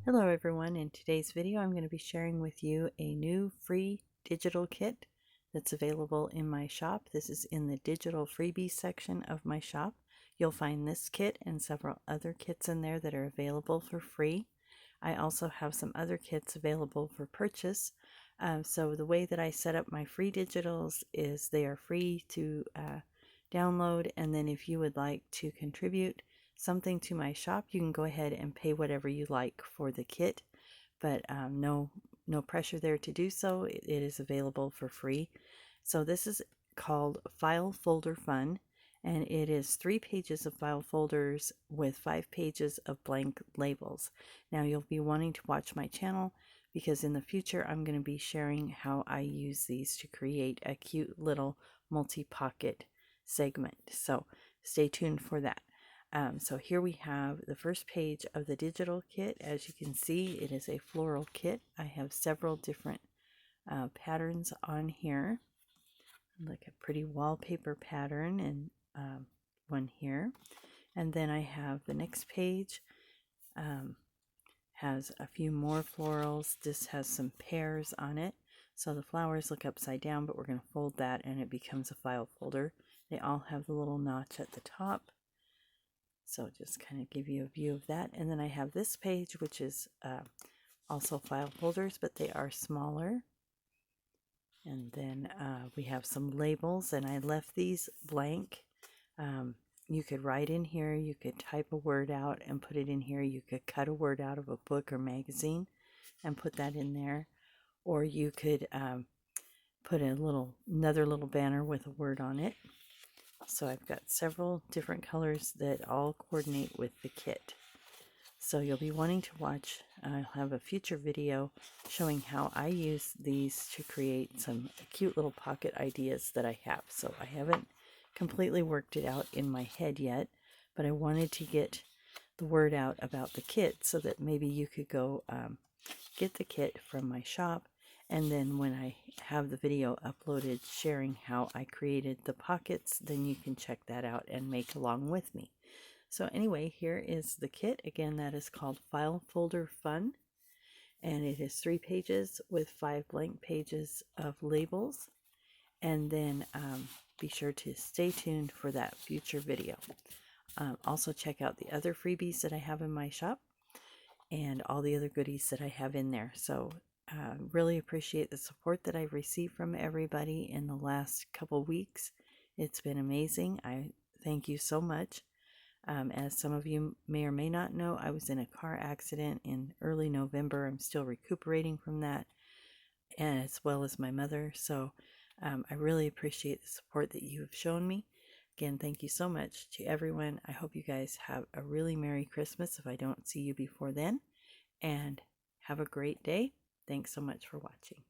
Hello everyone, in today's video I'm going to be sharing with you a new free digital kit that's available in my shop. This is in the digital freebies section of my shop. You'll find this kit and several other kits in there that are available for free. I also have some other kits available for purchase. So the way that I set up my free digitals is they are free to download, and then if you would like to contribute something to my shop, you can go ahead and pay whatever you like for the kit, but no pressure there to do so. It is available for free. So this is called File Folder Fun, and it is 3 pages of file folders with 5 pages of blank labels. Now you'll be wanting to watch my channel because in the future I'm going to be sharing how I use these to create a cute little multi-pocket segment. So stay tuned for that. So here we have the first page of the digital kit. As you can see, it is a floral kit. I have several different patterns on here, like a pretty wallpaper pattern and one here. And then I have the next page, has a few more florals. This has some pears on it. So the flowers look upside down, but we're going to fold that and it becomes a file folder. They all have the little notch at the top. So just kind of give you a view of that. And then I have this page, which is also file folders, but they are smaller. And then we have some labels, and I left these blank. You could write in here, you could type a word out and put it in here. You could cut a word out of a book or magazine and put that in there. Or you could put another little banner with a word on it. So I've got several different colors that all coordinate with the kit. So you'll be wanting to watch. I'll have a future video showing how I use these to create some cute little pocket ideas that I have. So I haven't completely worked it out in my head yet, but I wanted to get the word out about the kit so that maybe you could go get the kit from my shop, and then when I have the video uploaded sharing how I created the pockets, then you can check that out and make along with me. So anyway, here is the kit. Again, that is called File Folder Fun, and it is 3 pages with 5 blank pages of labels. And then be sure to stay tuned for that future video. Also check out the other freebies that I have in my shop and all the other goodies that I have in there. So really appreciate the support that I've received from everybody in the last couple weeks. It's been amazing. I thank you so much. As some of you may or may not know, I was in a car accident in early November. I'm still recuperating from that, and as well as my mother. So I really appreciate the support that you have shown me. Again, thank you so much to everyone. I hope you guys have a really Merry Christmas if I don't see you before then, and have a great day. Thanks so much for watching.